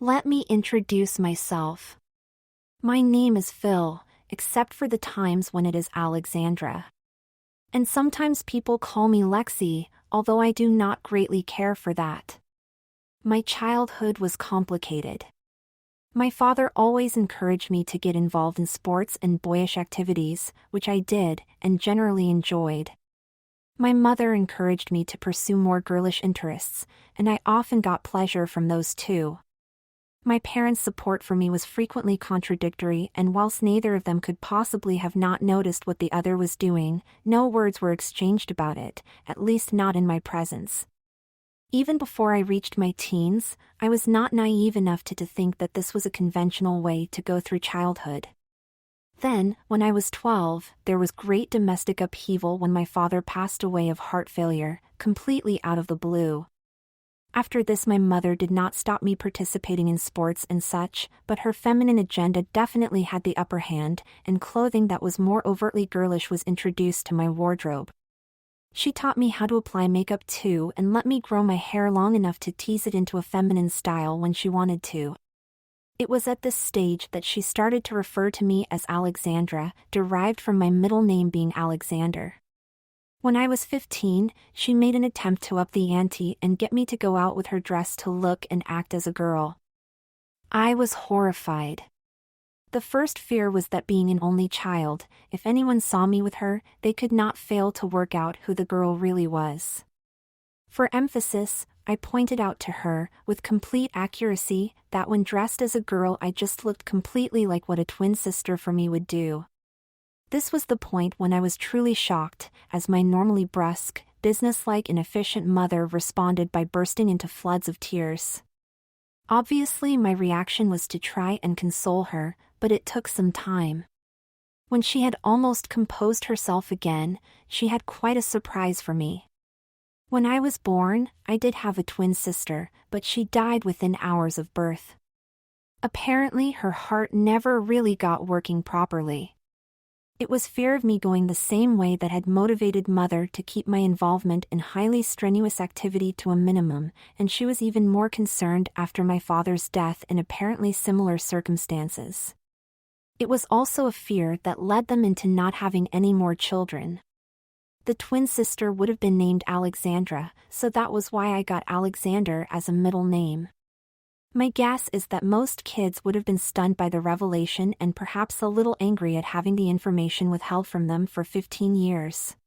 Let me introduce myself. My name is Phil, except for the times when it is Alexandra. And sometimes people call me Lexi, although I do not greatly care for that. My childhood was complicated. My father always encouraged me to get involved in sports and boyish activities, which I did and generally enjoyed. My mother encouraged me to pursue more girlish interests, and I often got pleasure from those too. My parents' support for me was frequently contradictory, and whilst neither of them could possibly have not noticed what the other was doing, no words were exchanged about it, at least not in my presence. Even before I reached my teens, I was not naive enough to think that this was a conventional way to go through childhood. Then, when I was 12, there was great domestic upheaval when my father passed away of heart failure, completely out of the blue. After this, my mother did not stop me participating in sports and such, but her feminine agenda definitely had the upper hand, and clothing that was more overtly girlish was introduced to my wardrobe. She taught me how to apply makeup too and let me grow my hair long enough to tease it into a feminine style when she wanted to. It was at this stage that she started to refer to me as Alexandra, derived from my middle name being Alexander. When I was 15, she made an attempt to up the ante and get me to go out with her dressed to look and act as a girl. I was horrified. The first fear was that being an only child, if anyone saw me with her, they could not fail to work out who the girl really was. For emphasis, I pointed out to her, with complete accuracy, that when dressed as a girl I just looked completely like what a twin sister for me would do. This was the point when I was truly shocked, as my normally brusque, businesslike and efficient mother responded by bursting into floods of tears. Obviously my reaction was to try and console her, but it took some time. When she had almost composed herself again, she had quite a surprise for me. When I was born, I did have a twin sister, but she died within hours of birth. Apparently her heart never really got working properly. It was fear of me going the same way that had motivated Mother to keep my involvement in highly strenuous activity to a minimum, and she was even more concerned after my father's death in apparently similar circumstances. It was also a fear that led them into not having any more children. The twin sister would have been named Alexandra, so that was why I got Alexander as a middle name. My guess is that most kids would have been stunned by the revelation and perhaps a little angry at having the information withheld from them for 15 years.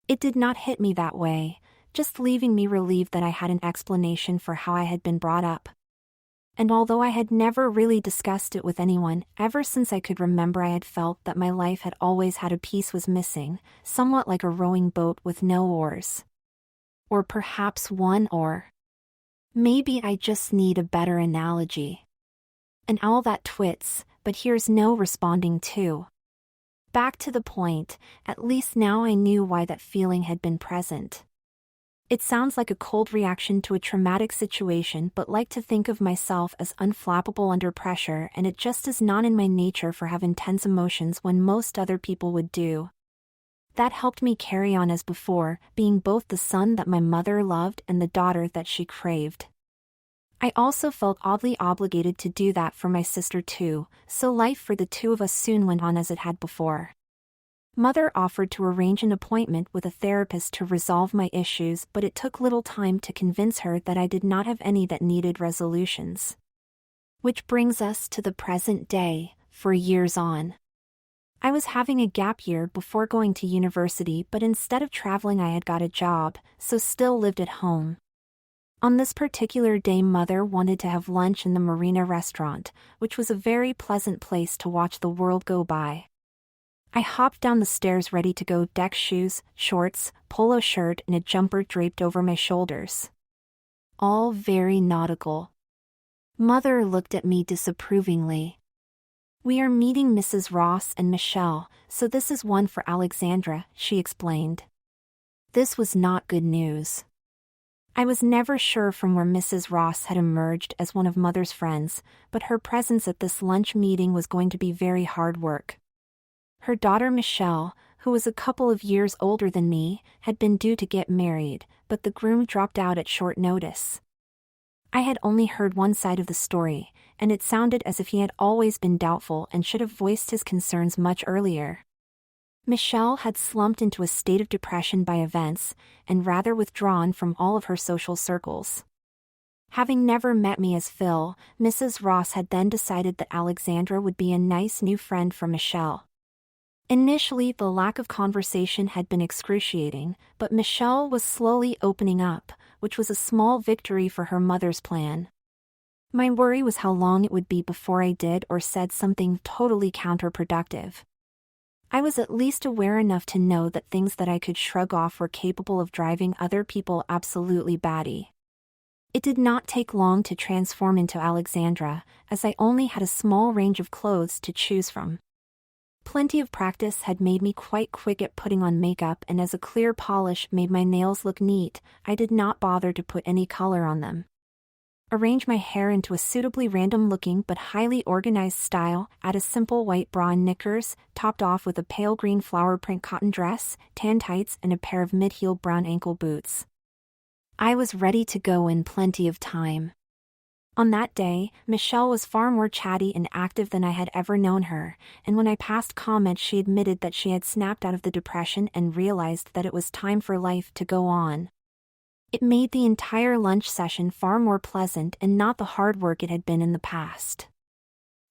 It did not hit me that way, just leaving me relieved that I had an explanation for how I had been brought up. And although I had never really discussed it with anyone, ever since I could remember I had felt that my life had always had a piece was missing, somewhat like a rowing boat with no oars. Or perhaps one oar. Maybe I just need a better analogy. An owl that twits, but hears no responding to. Back to the point, at least now I knew why that feeling had been present. It sounds like a cold reaction to a traumatic situation, but like to think of myself as unflappable under pressure, and it just is not in my nature for have intense emotions when most other people would do. That helped me carry on as before, being both the son that my mother loved and the daughter that she craved. I also felt oddly obligated to do that for my sister too, so life for the two of us soon went on as it had before. Mother offered to arrange an appointment with a therapist to resolve my issues, but it took little time to convince her that I did not have any that needed resolutions. Which brings us to the present day, for years on. I was having a gap year before going to university, but instead of traveling I had got a job, so still lived at home. On this particular day Mother wanted to have lunch in the Marina restaurant, which was a very pleasant place to watch the world go by. I hopped down the stairs ready to go, deck shoes, shorts, polo shirt and a jumper draped over my shoulders. All very nautical. Mother looked at me disapprovingly. "We are meeting Mrs. Ross and Michelle, so this is one for Alexandra," she explained. This was not good news. I was never sure from where Mrs. Ross had emerged as one of Mother's friends, but her presence at this lunch meeting was going to be very hard work. Her daughter Michelle, who was a couple of years older than me, had been due to get married, but the groom dropped out at short notice. I had only heard one side of the story, and it sounded as if he had always been doubtful and should have voiced his concerns much earlier. Michelle had slumped into a state of depression by events, and rather withdrawn from all of her social circles. Having never met me as Phil, Mrs. Ross had then decided that Alexandra would be a nice new friend for Michelle. Initially, the lack of conversation had been excruciating, but Michelle was slowly opening up, which was a small victory for her mother's plan. My worry was how long it would be before I did or said something totally counterproductive. I was at least aware enough to know that things that I could shrug off were capable of driving other people absolutely batty. It did not take long to transform into Alexandra, as I only had a small range of clothes to choose from. Plenty of practice had made me quite quick at putting on makeup, and as a clear polish made my nails look neat, I did not bother to put any color on them. Arrange my hair into a suitably random-looking but highly organized style, add a simple white bra and knickers, topped off with a pale green flower print cotton dress, tan tights and a pair of mid-heel brown ankle boots. I was ready to go in plenty of time. On that day, Michelle was far more chatty and active than I had ever known her, and when I passed comment she admitted that she had snapped out of the depression and realized that it was time for life to go on. It made the entire lunch session far more pleasant and not the hard work it had been in the past.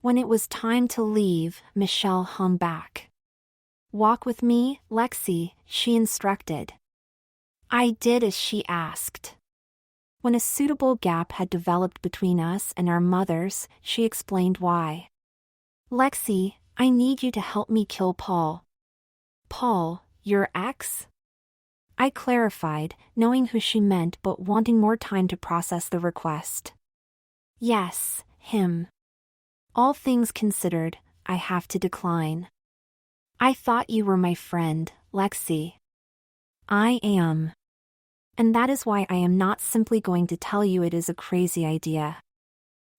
When it was time to leave, Michelle hung back. "Walk with me, Lexi," she instructed. I did as she asked. When a suitable gap had developed between us and our mothers, she explained why. "Lexi, I need you to help me kill Paul." "Paul, your ex?" I clarified, knowing who she meant but wanting more time to process the request. "Yes, him. All things considered, I have to decline." "I thought you were my friend, Lexi." "I am. And that is why I am not simply going to tell you it is a crazy idea.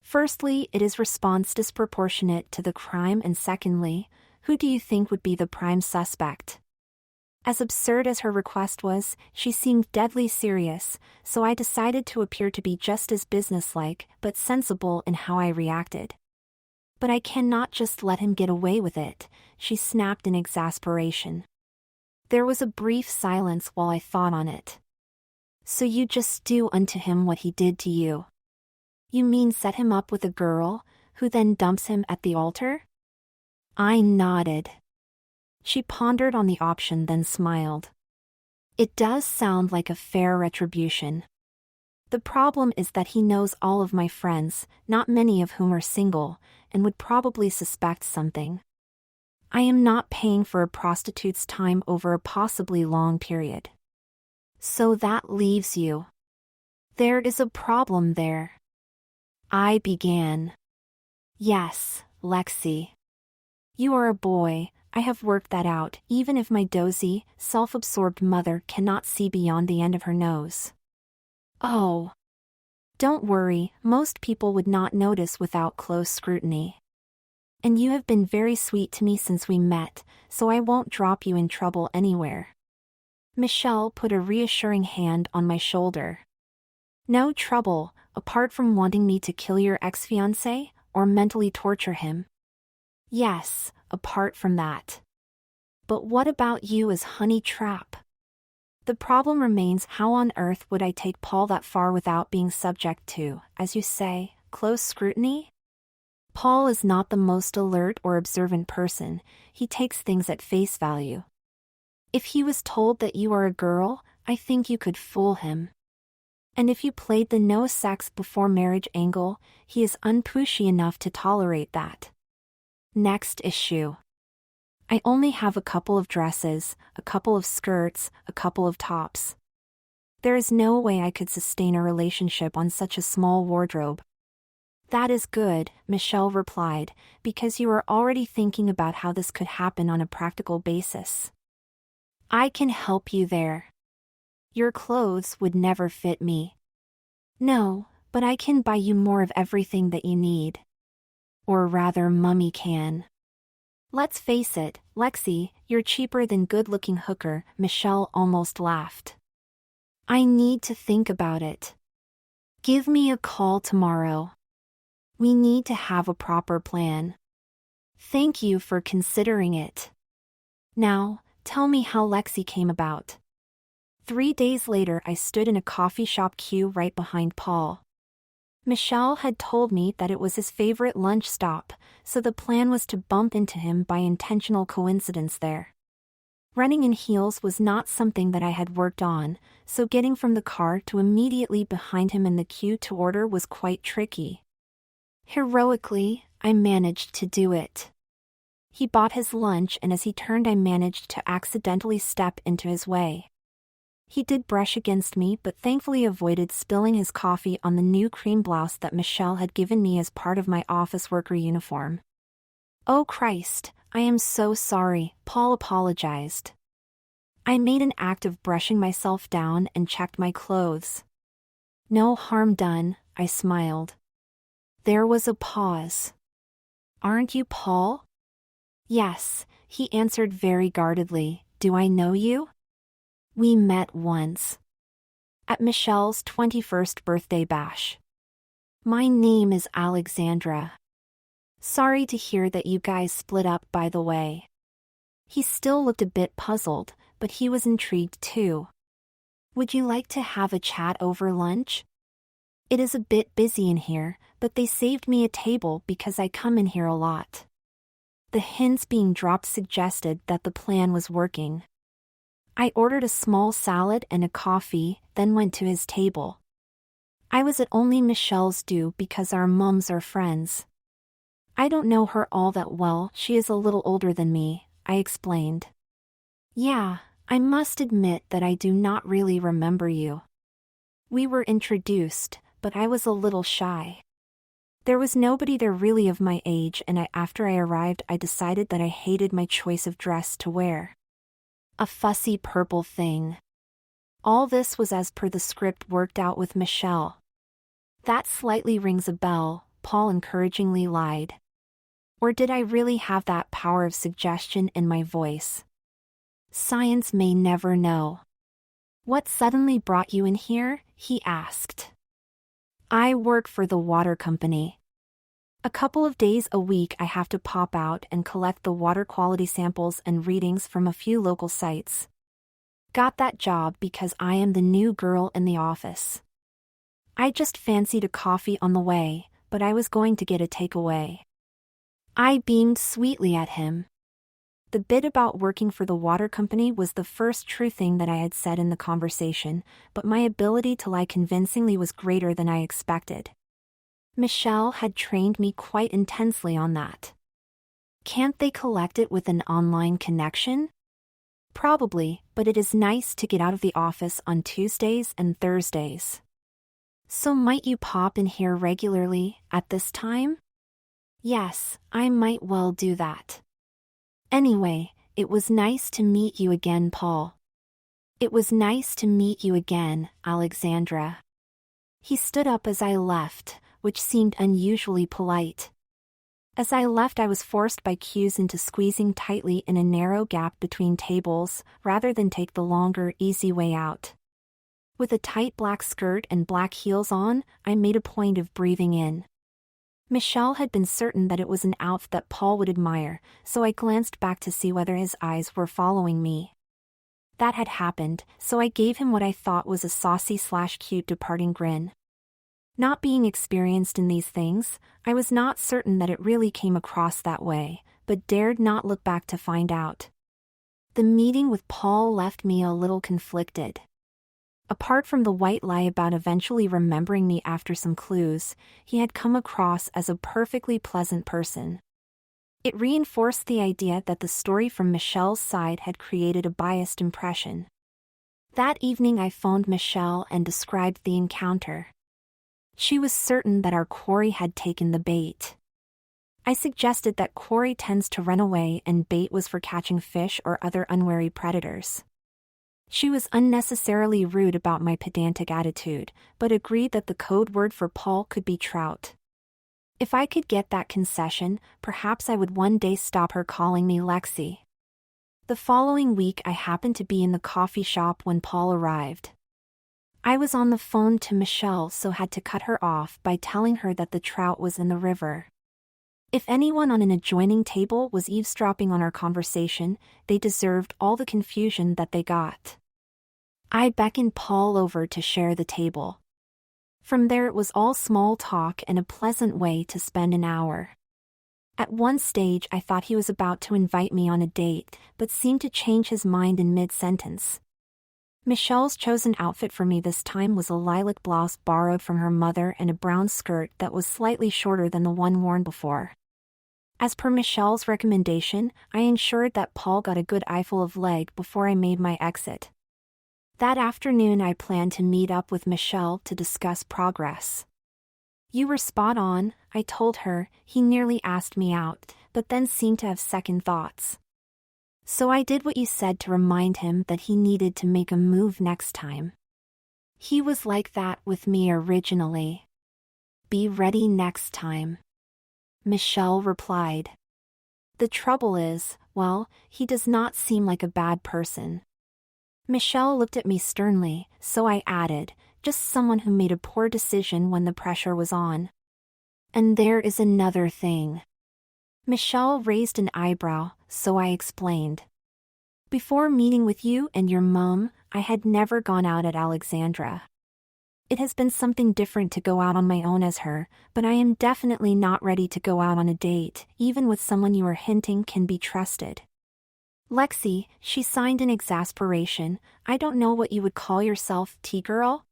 Firstly, it is response disproportionate to the crime, and secondly, who do you think would be the prime suspect?" As absurd as her request was, she seemed deadly serious, so I decided to appear to be just as businesslike but sensible in how I reacted. "But I cannot just let him get away with it," she snapped in exasperation. There was a brief silence while I thought on it. "So you just do unto him what he did to you? You mean set him up with a girl, who then dumps him at the altar?" I nodded. She pondered on the option, then smiled. "It does sound like a fair retribution. The problem is that he knows all of my friends, not many of whom are single, and would probably suspect something. I am not paying for a prostitute's time over a possibly long period. So that leaves you." "There is a problem there," I began. "Yes, Lexi. You are a boy, I have worked that out, even if my dozy, self-absorbed mother cannot see beyond the end of her nose." "Oh. Don't worry, most people would not notice without close scrutiny. And you have been very sweet to me since we met, so I won't drop you in trouble anywhere." Michelle put a reassuring hand on my shoulder. "No trouble, apart from wanting me to kill your ex-fiancé, or mentally torture him?" "Yes, apart from that. But what about you as honey trap? The problem remains, how on earth would I take Paul that far without being subject to, as you say, close scrutiny? Paul is not the most alert or observant person, he takes things at face value. If he was told that you are a girl, I think you could fool him. And if you played the no sex before marriage angle, he is unpushy enough to tolerate that." Next issue. I only have a couple of dresses, a couple of skirts, a couple of tops. There is no way I could sustain a relationship on such a small wardrobe. "That is good," Michelle replied, "because you are already thinking about how this could happen on a practical basis. I can help you there. Your clothes would never fit me." "No, but I can buy you more of everything that you need. Or rather, Mummy can." "Let's face it, Lexi, you're cheaper than good-looking hooker," Michelle almost laughed. "I need to think about it." Give me a call tomorrow. We need to have a proper plan. Thank you for considering it. Now, tell me how Lexi came about. 3 days later, I stood in a coffee shop queue right behind Paul. Michelle had told me that it was his favorite lunch stop, so the plan was to bump into him by intentional coincidence there. Running in heels was not something that I had worked on, so getting from the car to immediately behind him in the queue to order was quite tricky. Heroically, I managed to do it. He bought his lunch, and as he turned I managed to accidentally step into his way. He did brush against me but thankfully avoided spilling his coffee on the new cream blouse that Michelle had given me as part of my office worker uniform. Oh Christ, I am so sorry, Paul apologized. I made an act of brushing myself down and checked my clothes. No harm done, I smiled. There was a pause. Aren't you Paul? Yes, he answered very guardedly. Do I know you? We met once. At Michelle's 21st birthday bash. My name is Alexandra. Sorry to hear that you guys split up, by the way. He still looked a bit puzzled, but he was intrigued too. Would you like to have a chat over lunch? It is a bit busy in here, but they saved me a table because I come in here a lot. The hints being dropped suggested that the plan was working. I ordered a small salad and a coffee, then went to his table. I was at only Michelle's due because our mums are friends. I don't know her all that well, she is a little older than me, I explained. Yeah, I must admit that I do not really remember you. We were introduced, but I was a little shy. There was nobody there really of my age, and after I arrived I decided that I hated my choice of dress to wear. A fussy purple thing. All this was as per the script worked out with Michelle. That slightly rings a bell, Paul encouragingly lied. Or did I really have that power of suggestion in my voice? Science may never know. What suddenly brought you in here? He asked. I work for the water company. A couple of days a week I have to pop out and collect the water quality samples and readings from a few local sites. Got that job because I am the new girl in the office. I just fancied a coffee on the way, but I was going to get a takeaway. I beamed sweetly at him. The bit about working for the water company was the first true thing that I had said in the conversation, but my ability to lie convincingly was greater than I expected. Michelle had trained me quite intensely on that. Can't they collect it with an online connection? Probably, but it is nice to get out of the office on Tuesdays and Thursdays. So might you pop in here regularly, at this time? Yes, I might well do that. Anyway, it was nice to meet you again, Paul. It was nice to meet you again, Alexandra. He stood up as I left, which seemed unusually polite. As I left, I was forced by cues into squeezing tightly in a narrow gap between tables, rather than take the longer, easy way out. With a tight black skirt and black heels on, I made a point of breathing in. Michelle had been certain that it was an outfit that Paul would admire, so I glanced back to see whether his eyes were following me. That had happened, so I gave him what I thought was a saucy/cute departing grin. Not being experienced in these things, I was not certain that it really came across that way, but dared not look back to find out. The meeting with Paul left me a little conflicted. Apart from the white lie about eventually remembering me after some clues, he had come across as a perfectly pleasant person. It reinforced the idea that the story from Michelle's side had created a biased impression. That evening I phoned Michelle and described the encounter. She was certain that our quarry had taken the bait. I suggested that quarry tends to run away and bait was for catching fish or other unwary predators. She was unnecessarily rude about my pedantic attitude, but agreed that the code word for Paul could be trout. If I could get that concession, perhaps I would one day stop her calling me Lexi. The following week I happened to be in the coffee shop when Paul arrived. I was on the phone to Michelle, so had to cut her off by telling her that the trout was in the river. If anyone on an adjoining table was eavesdropping on our conversation, they deserved all the confusion that they got. I beckoned Paul over to share the table. From there it was all small talk and a pleasant way to spend an hour. At one stage I thought he was about to invite me on a date, but seemed to change his mind in mid-sentence. Michelle's chosen outfit for me this time was a lilac blouse borrowed from her mother and a brown skirt that was slightly shorter than the one worn before. As per Michelle's recommendation, I ensured that Paul got a good eyeful of leg before I made my exit. That afternoon I planned to meet up with Michelle to discuss progress. "You were spot on," I told her. "He nearly asked me out, but then seemed to have second thoughts. So I did what you said to remind him that he needed to make a move next time. He was like that with me originally. Be ready next time," Michelle replied. "The trouble is, well, he does not seem like a bad person." Michelle looked at me sternly, so I added, "Just someone who made a poor decision when the pressure was on." "And there is another thing." Michelle raised an eyebrow, so I explained. "Before meeting with you and your mom, I had never gone out at Alexandra. It has been something different to go out on my own as her, but I am definitely not ready to go out on a date, even with someone you are hinting can be trusted." "Lexi," she signed in exasperation, "I don't know what you would call yourself, T-girl?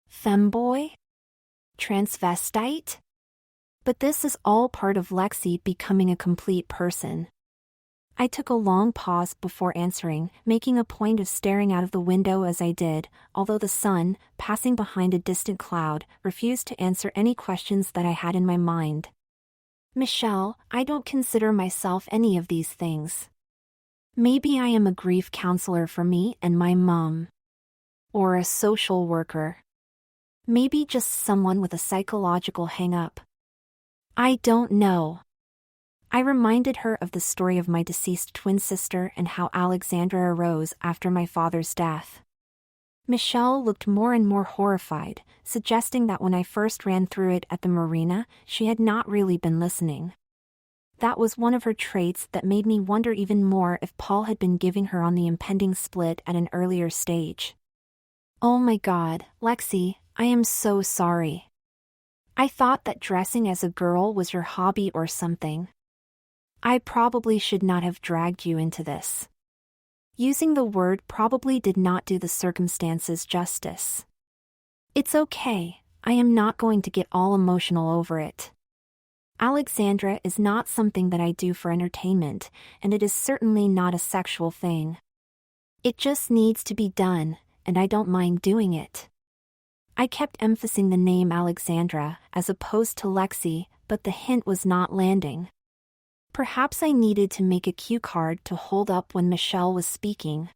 Femboy? Transvestite?" But this is all part of Lexi becoming a complete person. I took a long pause before answering, making a point of staring out of the window as I did, although the sun, passing behind a distant cloud, refused to answer any questions that I had in my mind. "Michelle, I don't consider myself any of these things. Maybe I am a grief counselor for me and my mom. Or a social worker. Maybe just someone with a psychological hang-up. I don't know." I reminded her of the story of my deceased twin sister and how Alexandra arose after my father's death. Michelle looked more and more horrified, suggesting that when I first ran through it at the marina, she had not really been listening. That was one of her traits that made me wonder even more if Paul had been giving her on the impending split at an earlier stage. "Oh my God, Lexi, I am so sorry. I thought that dressing as a girl was your hobby or something. I probably should not have dragged you into this." Using the word probably did not do the circumstances justice. "It's okay, I am not going to get all emotional over it. Alexandra is not something that I do for entertainment, and it is certainly not a sexual thing. It just needs to be done, and I don't mind doing it." I kept emphasizing the name Alexandra as opposed to Lexi, but the hint was not landing. Perhaps I needed to make a cue card to hold up when Michelle was speaking.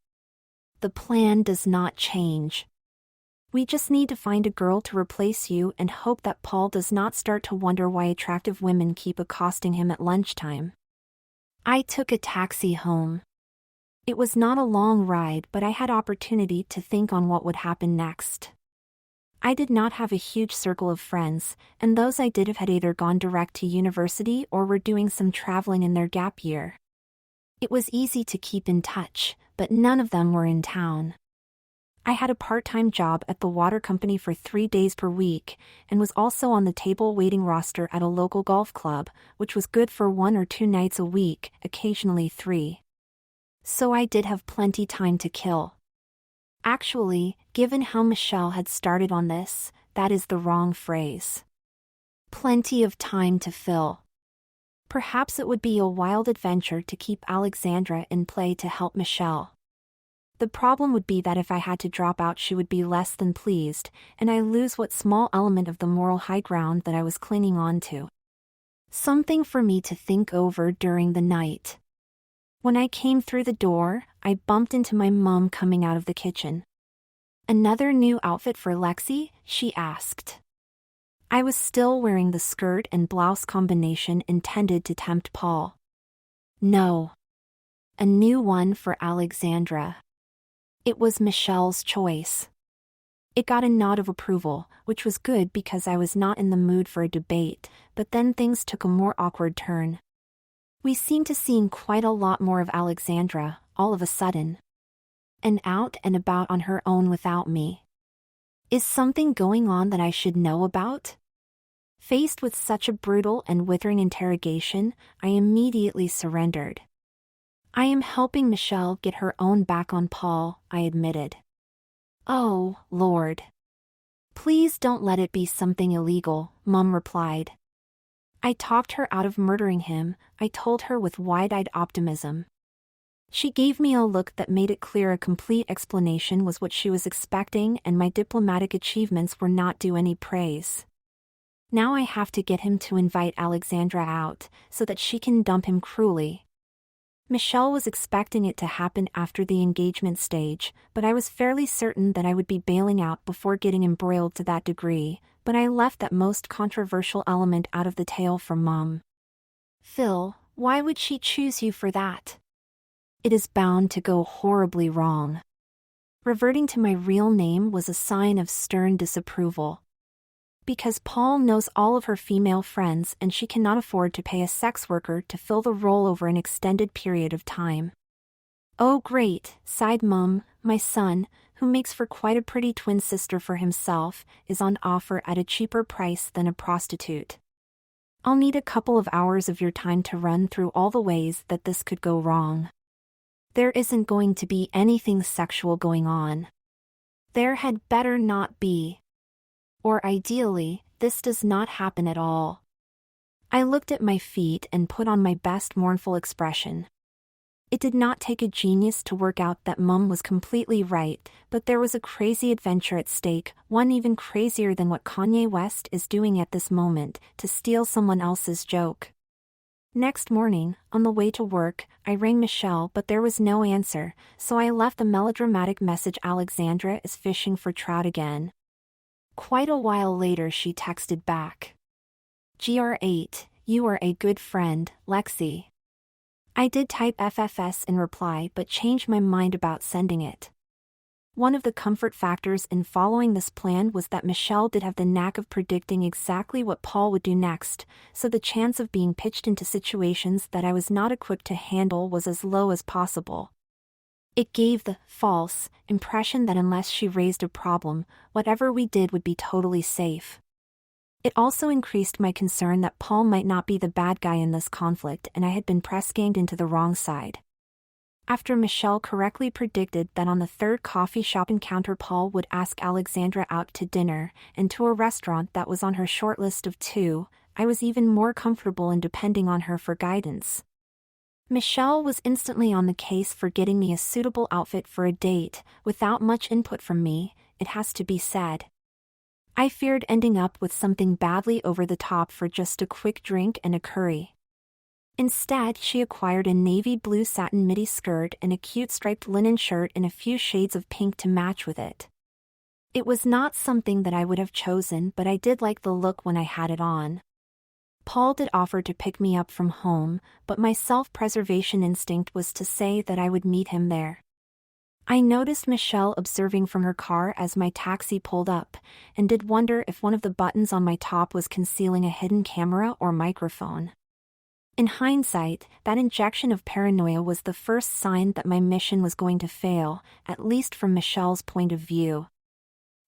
"The plan does not change. We just need to find a girl to replace you and hope that Paul does not start to wonder why attractive women keep accosting him at lunchtime." I took a taxi home. It was not a long ride, but I had opportunity to think on what would happen next. I did not have a huge circle of friends, and those I did have had either gone direct to university or were doing some traveling in their gap year. It was easy to keep in touch, but none of them were in town. I had a part-time job at the water company for 3 days per week, and was also on the table waiting roster at a local golf club, which was good for 1 or 2 nights a week, occasionally 3. So I did have plenty time to kill. Actually, given how Michelle had started on this, that is the wrong phrase. Plenty of time to fill. Perhaps it would be a wild adventure to keep Alexandra in play to help Michelle. The problem would be that if I had to drop out she would be less than pleased, and I lose what small element of the moral high ground that I was clinging on to. Something for me to think over during the night. When I came through the door, I bumped into my mom coming out of the kitchen. "Another new outfit for Lexi?" she asked. I was still wearing the skirt and blouse combination intended to tempt Paul. "No. A new one for Alexandra." It was Michelle's choice. It got a nod of approval, which was good because I was not in the mood for a debate, but then things took a more awkward turn. We seemed to see quite a lot more of Alexandra, all of a sudden. And out and about on her own without me. Is something going on that I should know about? Faced with such a brutal and withering interrogation, I immediately surrendered. I am helping Michelle get her own back on Paul, I admitted. Oh, Lord. Please don't let it be something illegal, Mum replied. I talked her out of murdering him, I told her with wide-eyed optimism. She gave me a look that made it clear a complete explanation was what she was expecting and my diplomatic achievements were not due any praise. Now I have to get him to invite Alexandra out, so that she can dump him cruelly. Michelle was expecting it to happen after the engagement stage, but I was fairly certain that I would be bailing out before getting embroiled to that degree, but I left that most controversial element out of the tale for Mum. Phil, why would she choose you for that? It is bound to go horribly wrong. Reverting to my real name was a sign of stern disapproval. Because Paul knows all of her female friends and she cannot afford to pay a sex worker to fill the role over an extended period of time. Oh great, sighed Mum, my son, who makes for quite a pretty twin sister for himself, is on offer at a cheaper price than a prostitute. I'll need a couple of hours of your time to run through all the ways that this could go wrong. There isn't going to be anything sexual going on. There had better not be. Or ideally, this does not happen at all. I looked at my feet and put on my best mournful expression. It did not take a genius to work out that Mum was completely right, but there was a crazy adventure at stake, one even crazier than what Kanye West is doing at this moment, to steal someone else's joke. Next morning, on the way to work, I rang Michelle but there was no answer, so I left the melodramatic message Alexandra is fishing for trout again. Quite a while later she texted back. "Gr8, you are a good friend, Lexi." I did type FFS in reply but changed my mind about sending it. One of the comfort factors in following this plan was that Michelle did have the knack of predicting exactly what Paul would do next, so the chance of being pitched into situations that I was not equipped to handle was as low as possible. It gave the false impression that unless she raised a problem, whatever we did would be totally safe. It also increased my concern that Paul might not be the bad guy in this conflict and I had been press-ganged into the wrong side. After Michelle correctly predicted that on the third coffee shop encounter Paul would ask Alexandra out to dinner and to a restaurant that was on her short list of 2, I was even more comfortable in depending on her for guidance. Michelle was instantly on the case for getting me a suitable outfit for a date, without much input from me, it has to be said. I feared ending up with something badly over the top for just a quick drink and a curry. Instead, she acquired a navy blue satin midi skirt and a cute striped linen shirt in a few shades of pink to match with it. It was not something that I would have chosen, but I did like the look when I had it on. Paul did offer to pick me up from home, but my self-preservation instinct was to say that I would meet him there. I noticed Michelle observing from her car as my taxi pulled up, and did wonder if one of the buttons on my top was concealing a hidden camera or microphone. In hindsight, that injection of paranoia was the first sign that my mission was going to fail, at least from Michelle's point of view.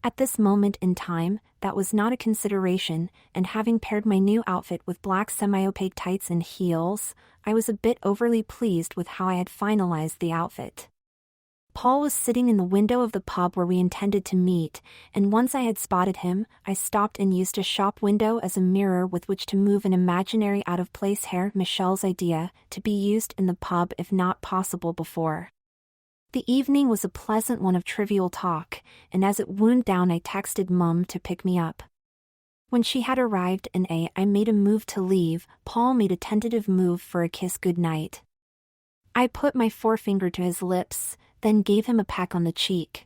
At this moment in time, that was not a consideration, and having paired my new outfit with black semi-opaque tights and heels, I was a bit overly pleased with how I had finalized the outfit. Paul was sitting in the window of the pub where we intended to meet, and once I had spotted him, I stopped and used a shop window as a mirror with which to move an imaginary out-of-place hair, Michelle's idea, to be used in the pub if not possible before. The evening was a pleasant one of trivial talk, and as it wound down I texted Mum to pick me up. When she had arrived and I made a move to leave, Paul made a tentative move for a kiss goodnight. I put my forefinger to his lips, then gave him a peck on the cheek.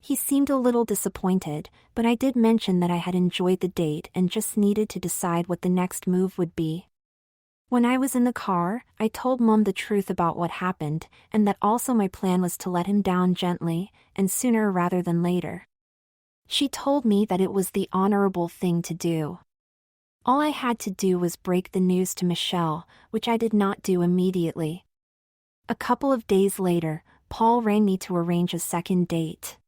He seemed a little disappointed, but I did mention that I had enjoyed the date and just needed to decide what the next move would be. When I was in the car, I told Mum the truth about what happened, and that also my plan was to let him down gently, and sooner rather than later. She told me that it was the honorable thing to do. All I had to do was break the news to Michelle, which I did not do immediately. A couple of days later, Paul rang me to arrange a second date.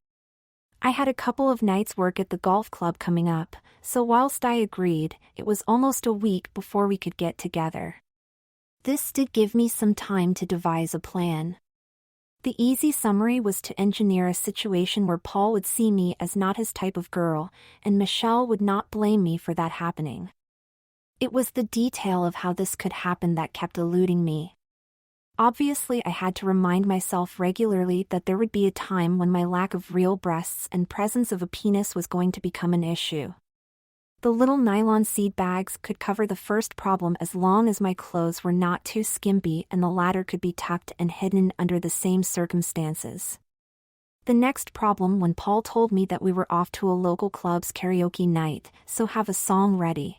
I had a couple of nights' work at the golf club coming up, so whilst I agreed, it was almost a week before we could get together. This did give me some time to devise a plan. The easy summary was to engineer a situation where Paul would see me as not his type of girl, and Michelle would not blame me for that happening. It was the detail of how this could happen that kept eluding me. Obviously, I had to remind myself regularly that there would be a time when my lack of real breasts and presence of a penis was going to become an issue. The little nylon seed bags could cover the first problem as long as my clothes were not too skimpy, and the latter could be tucked and hidden under the same circumstances. The next problem when Paul told me that we were off to a local club's karaoke night, so have a song ready.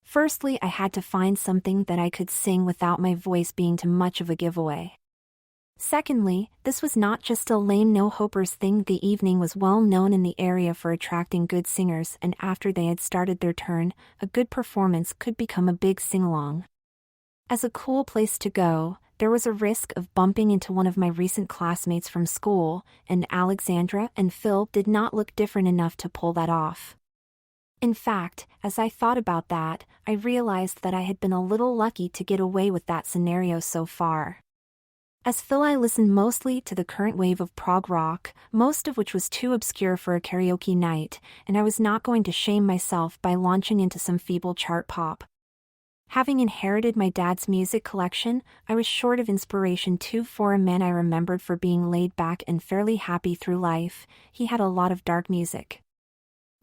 Firstly, I had to find something that I could sing without my voice being too much of a giveaway. Secondly, this was not just a lame no-hopers thing. The evening was well known in the area for attracting good singers, and after they had started their turn, a good performance could become a big sing-along. As a cool place to go, there was a risk of bumping into one of my recent classmates from school, and Alexandra and Phil did not look different enough to pull that off. In fact, as I thought about that, I realized that I had been a little lucky to get away with that scenario so far. As Phil, I listened mostly to the current wave of prog rock, most of which was too obscure for a karaoke night, and I was not going to shame myself by launching into some feeble chart pop. Having inherited my dad's music collection, I was short of inspiration too. For a man I remembered for being laid back and fairly happy through life, he had a lot of dark music.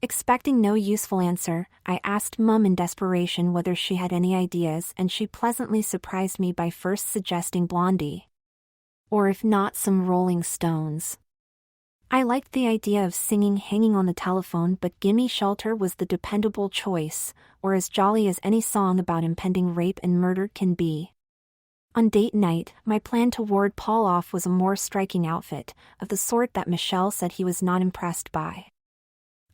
Expecting no useful answer, I asked Mum in desperation whether she had any ideas, and she pleasantly surprised me by first suggesting Blondie. Or if not, some Rolling Stones. I liked the idea of singing Hanging on the Telephone, but Gimme Shelter was the dependable choice, or as jolly as any song about impending rape and murder can be. On date night, my plan to ward Paul off was a more striking outfit, of the sort that Michelle said he was not impressed by.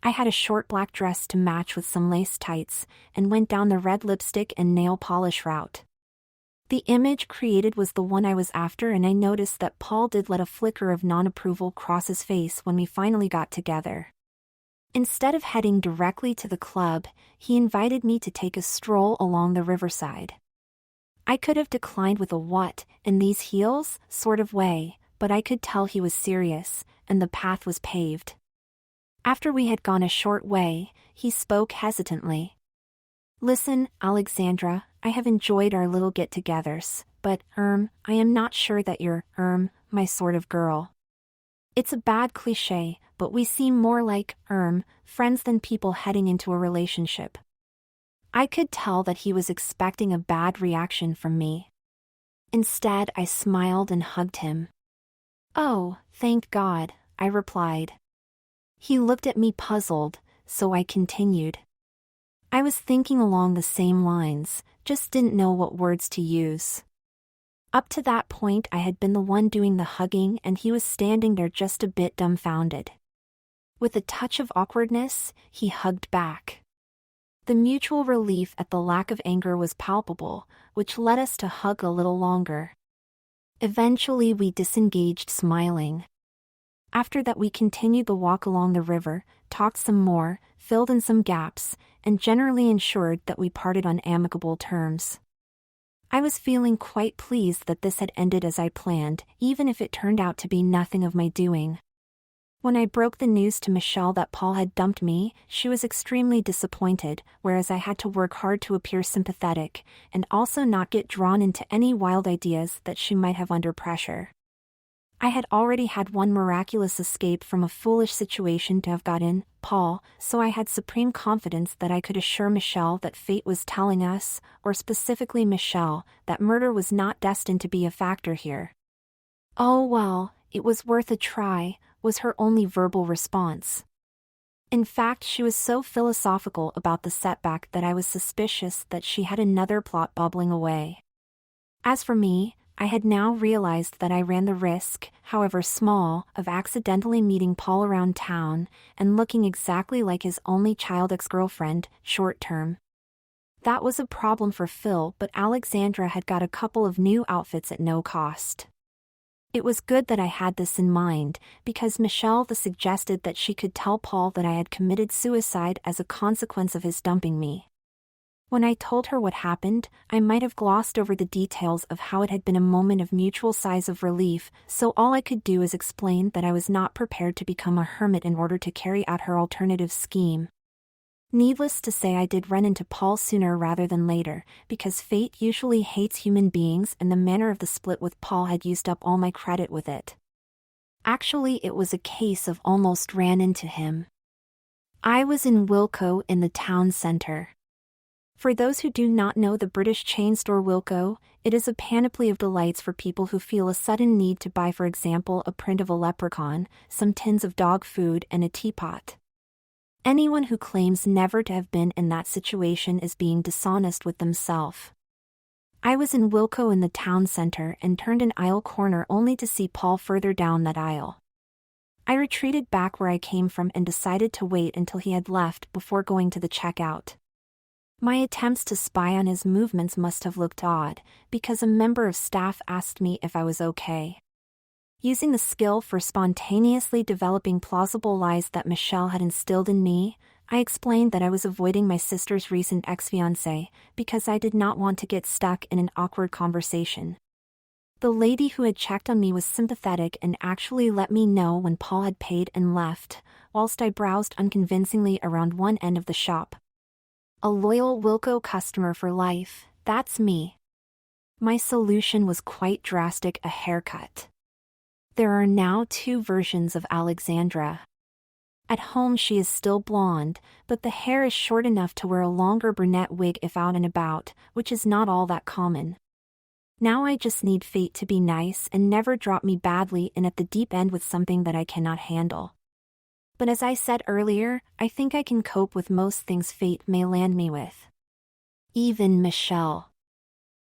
I had a short black dress to match with some lace tights, and went down the red lipstick and nail polish route. The image created was the one I was after, and I noticed that Paul did let a flicker of non-approval cross his face when we finally got together. Instead of heading directly to the club, he invited me to take a stroll along the riverside. I could have declined with a "what, in these heels?" sort of way, but I could tell he was serious, and the path was paved. After we had gone a short way, he spoke hesitantly. "Listen, Alexandra, I have enjoyed our little get-togethers, but, I am not sure that you're, my sort of girl. It's a bad cliché, but we seem more like, friends than people heading into a relationship." I could tell that he was expecting a bad reaction from me. Instead, I smiled and hugged him. "Oh, thank God," I replied. He looked at me puzzled, so I continued. I was thinking along the same lines, just didn't know what words to use. Up to that point, I had been the one doing the hugging, and he was standing there just a bit dumbfounded. With a touch of awkwardness, he hugged back. The mutual relief at the lack of anger was palpable, which led us to hug a little longer. Eventually, we disengaged smiling. After that, we continued the walk along the river, talked some more, filled in some gaps, and generally ensured that we parted on amicable terms. I was feeling quite pleased that this had ended as I planned, even if it turned out to be nothing of my doing. When I broke the news to Michelle that Paul had dumped me, she was extremely disappointed, whereas I had to work hard to appear sympathetic, and also not get drawn into any wild ideas that she might have under pressure. I had already had one miraculous escape from a foolish situation to have gotten Paul, so I had supreme confidence that I could assure Michelle that fate was telling us, or specifically Michelle, that murder was not destined to be a factor here. "Oh well, it was worth a try," was her only verbal response. In fact, she was so philosophical about the setback that I was suspicious that she had another plot bubbling away. As for me, I had now realized that I ran the risk, however small, of accidentally meeting Paul around town and looking exactly like his only child ex-girlfriend, short term. That was a problem for Phil, but Alexandra had got a couple of new outfits at no cost. It was good that I had this in mind, because Michelle suggested that she could tell Paul that I had committed suicide as a consequence of his dumping me. When I told her what happened, I might have glossed over the details of how it had been a moment of mutual sighs of relief, so all I could do is explain that I was not prepared to become a hermit in order to carry out her alternative scheme. Needless to say, I did run into Paul sooner rather than later, because fate usually hates human beings, and the manner of the split with Paul had used up all my credit with it. Actually, it was a case of almost ran into him. I was in Wilko in the town centre. For those who do not know the British chain store Wilko, it is a panoply of delights for people who feel a sudden need to buy, for example, a print of a leprechaun, some tins of dog food, and a teapot. Anyone who claims never to have been in that situation is being dishonest with themselves. I was in Wilko in the town centre and turned an aisle corner only to see Paul further down that aisle. I retreated back where I came from and decided to wait until he had left before going to the checkout. My attempts to spy on his movements must have looked odd, because a member of staff asked me if I was okay. Using the skill for spontaneously developing plausible lies that Michelle had instilled in me, I explained that I was avoiding my sister's recent ex-fiancé because I did not want to get stuck in an awkward conversation. The lady who had checked on me was sympathetic and actually let me know when Paul had paid and left, whilst I browsed unconvincingly around one end of the shop. A loyal Wilko customer for life, that's me. My solution was quite drastic: a haircut. There are now two versions of Alexandra. At home she is still blonde, but the hair is short enough to wear a longer brunette wig if out and about, which is not all that common. Now I just need fate to be nice and never drop me badly in at the deep end with something that I cannot handle. But as I said earlier, I think I can cope with most things fate may land me with. Even Michelle.